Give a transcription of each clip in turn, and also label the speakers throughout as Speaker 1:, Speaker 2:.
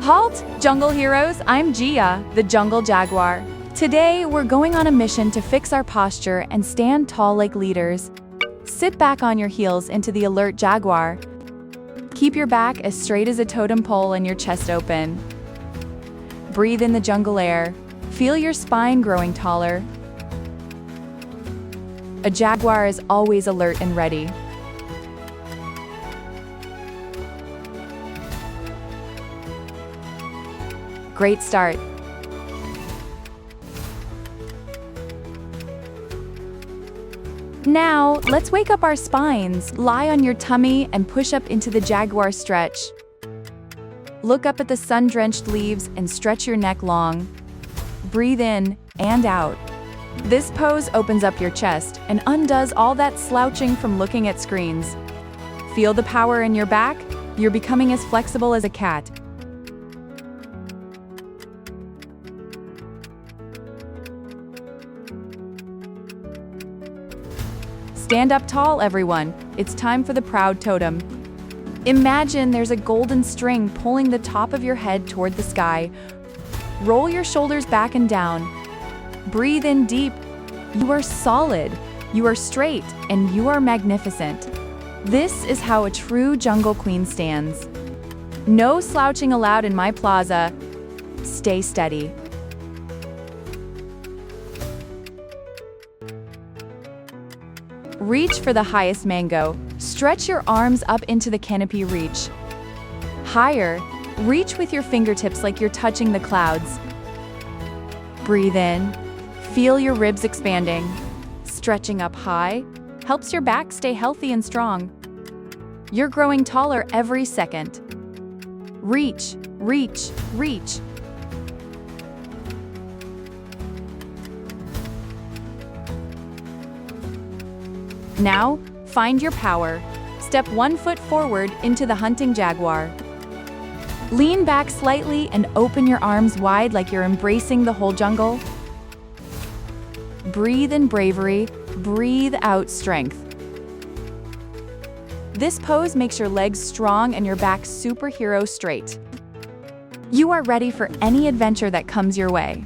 Speaker 1: Halt, jungle heroes! I'm Gia, the jungle jaguar. Today, we're going on a mission to fix our posture and stand tall like leaders. Sit back on your heels into the alert jaguar. Keep your back as straight as a totem pole and your chest open. Breathe in the jungle air. Feel your spine growing taller. A jaguar is always alert and ready. Great start. Now, let's wake up our spines. Lie on your tummy and push up into the jaguar stretch. Look up at the sun-drenched leaves and stretch your neck long. Breathe in and out. This pose opens up your chest and undoes all that slouching from looking at screens. Feel the power in your back? You're becoming as flexible as a cat. Stand up tall, everyone. It's time for the proud totem. Imagine there's a golden string pulling the top of your head toward the sky. Roll your shoulders back and down. Breathe in deep. You are solid, you are straight, and you are magnificent. This is how a true jungle queen stands. No slouching allowed in my plaza. Stay steady. Reach for the highest mango. Stretch your arms up into the canopy reach. Higher. Reach with your fingertips like you're touching the clouds. Breathe in. Feel your ribs expanding. Stretching up high helps your back stay healthy and strong. You're growing taller every second. Reach, reach, reach. Now, find your power. Step 1 foot forward into the hunting jaguar. Lean back slightly and open your arms wide like you're embracing the whole jungle. Breathe in bravery, breathe out strength. This pose makes your legs strong and your back superhero straight. You are ready for any adventure that comes your way.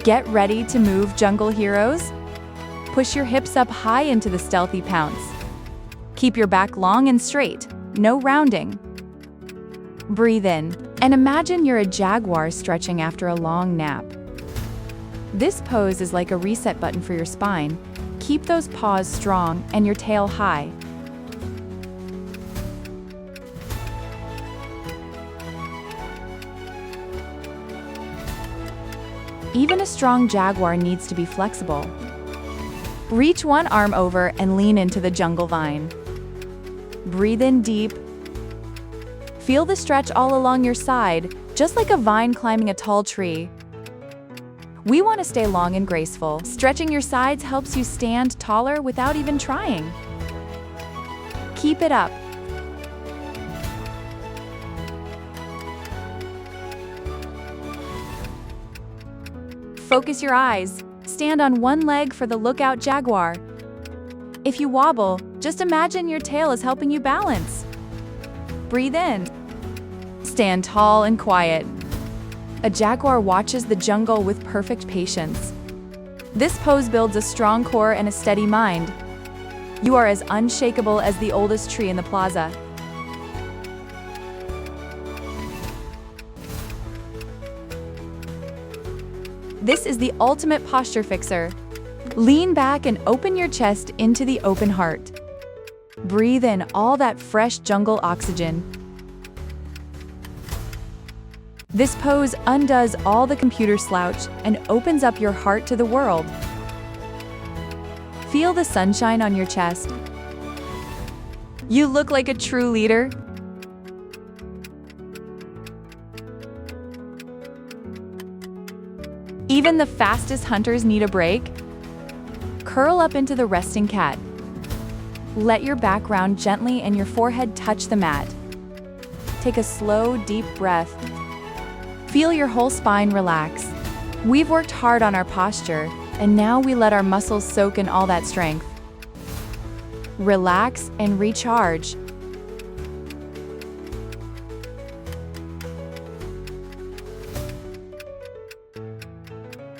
Speaker 1: Get ready to move, jungle heroes. Push your hips up high into the stealthy pounce. Keep your back long and straight, no rounding. Breathe in, and imagine you're a jaguar stretching after a long nap. This pose is like a reset button for your spine. Keep those paws strong and your tail high. Even a strong jaguar needs to be flexible. Reach one arm over and lean into the jungle vine. Breathe in deep. Feel the stretch all along your side, just like a vine climbing a tall tree. We want to stay long and graceful. Stretching your sides helps you stand taller without even trying. Keep it up. Focus your eyes. Stand on one leg for the lookout jaguar. If you wobble, just imagine your tail is helping you balance. Breathe in. Stand tall and quiet. A jaguar watches the jungle with perfect patience. This pose builds a strong core and a steady mind. You are as unshakable as the oldest tree in the plaza. This is the ultimate posture fixer. Lean back and open your chest into the open heart. Breathe in all that fresh jungle oxygen. This pose undoes all the computer slouch and opens up your heart to the world. Feel the sunshine on your chest. You look like a true leader. Even the fastest hunters need a break. Curl up into the resting cat. Let your back round gently and your forehead touch the mat. Take a slow, deep breath. Feel your whole spine relax. We've worked hard on our posture, and now we let our muscles soak in all that strength. relax, and recharge.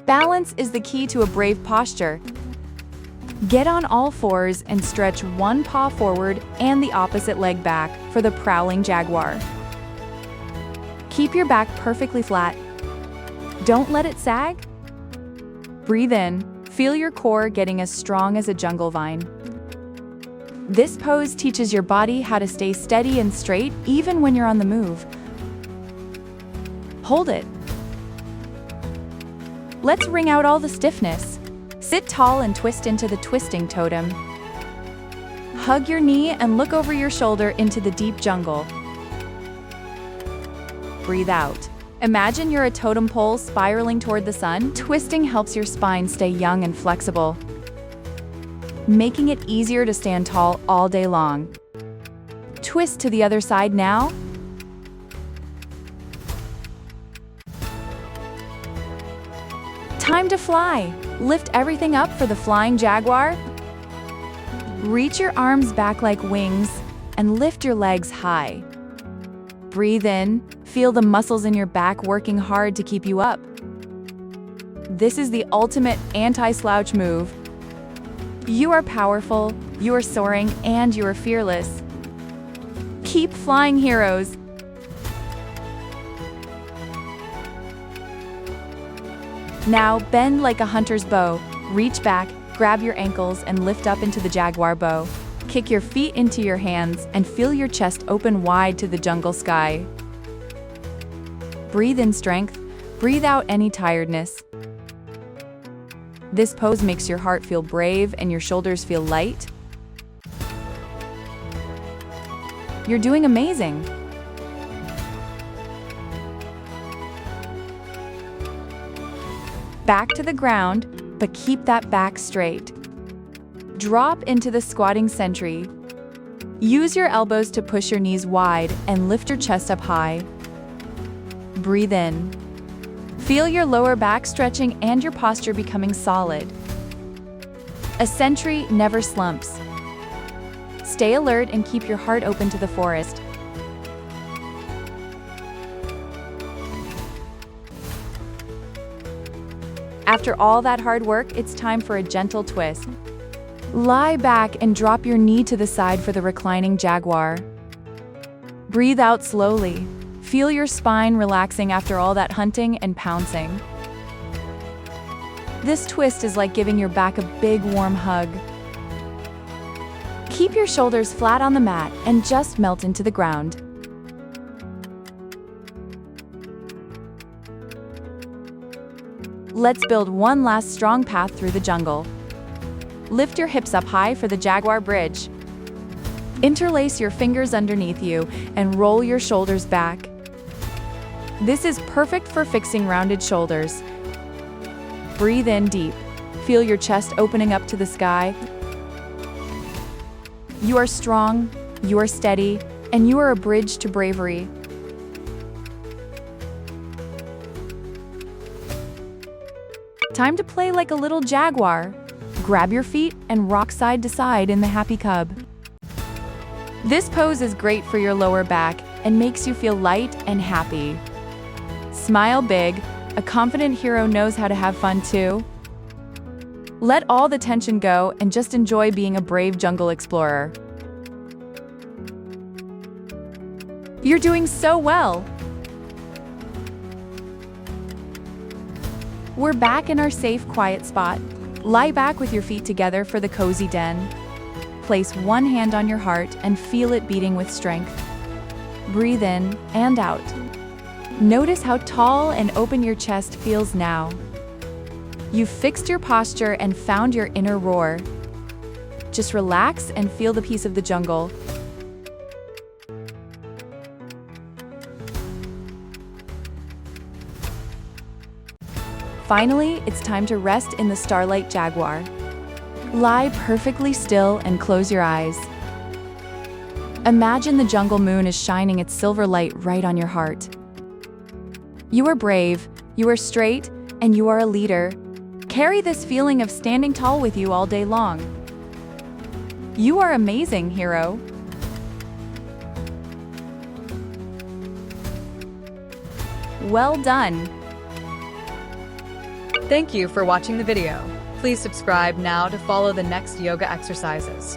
Speaker 1: Balance is the key to a brave posture. Get on all fours and stretch one paw forward and the opposite leg back for the prowling jaguar. Keep your back perfectly flat. Don't let it sag. Breathe in, feel your core getting as strong as a jungle vine. This pose teaches your body how to stay steady and straight even when you're on the move. Hold it. Let's wring out all the stiffness. Sit tall and twist into the twisting totem. Hug your knee and look over your shoulder into the deep jungle. Breathe out. Imagine you're a totem pole spiraling toward the sun. Twisting helps your spine stay young and flexible, making it easier to stand tall all day long. Twist to the other side now. Time to fly. Lift everything up for the flying jaguar. Reach your arms back like wings and lift your legs high. Breathe in, feel the muscles in your back working hard to keep you up. This is the ultimate anti-slouch move. You are powerful, you are soaring, and you are fearless. Keep flying, heroes. Now bend like a hunter's bow. Reach back, grab your ankles, and lift up into the jaguar bow. Kick your feet into your hands and feel your chest open wide to the jungle sky. Breathe in strength, breathe out any tiredness. This pose makes your heart feel brave and your shoulders feel light. You're doing amazing. Back to the ground, but keep that back straight. Drop into the squatting sentry. Use your elbows to push your knees wide and lift your chest up high. Breathe in. Feel your lower back stretching and your posture becoming solid. A sentry never slumps. Stay alert and keep your heart open to the forest. After all that hard work, it's time for a gentle twist. Lie back and drop your knee to the side for the reclining jaguar. Breathe out slowly. Feel your spine relaxing after all that hunting and pouncing. This twist is like giving your back a big warm hug. Keep your shoulders flat on the mat and just melt into the ground. Let's build one last strong path through the jungle. Lift your hips up high for the jaguar bridge. Interlace your fingers underneath you and roll your shoulders back. This is perfect for fixing rounded shoulders. Breathe in deep. Feel your chest opening up to the sky. You are strong, you are steady, and you are a bridge to bravery. Time to play like a little jaguar. Grab your feet and rock side to side in the happy cub. This pose is great for your lower back and makes you feel light and happy. Smile big. A confident hero knows how to have fun too. Let all the tension go and just enjoy being a brave jungle explorer. You're doing so well. We're back in our safe, quiet spot. Lie back with your feet together for the cozy den. Place one hand on your heart and feel it beating with strength. Breathe in and out. Notice how tall and open your chest feels now. You've fixed your posture and found your inner roar. Just relax and feel the peace of the jungle. Finally, it's time to rest in the Starlight Jaguar. Lie perfectly still and close your eyes. Imagine the jungle moon is shining its silver light right on your heart. You are brave, you are straight, and you are a leader. Carry this feeling of standing tall with you all day long. You are amazing, hero. Well done.
Speaker 2: Thank you for watching the video. Please subscribe now to follow the next yoga exercises.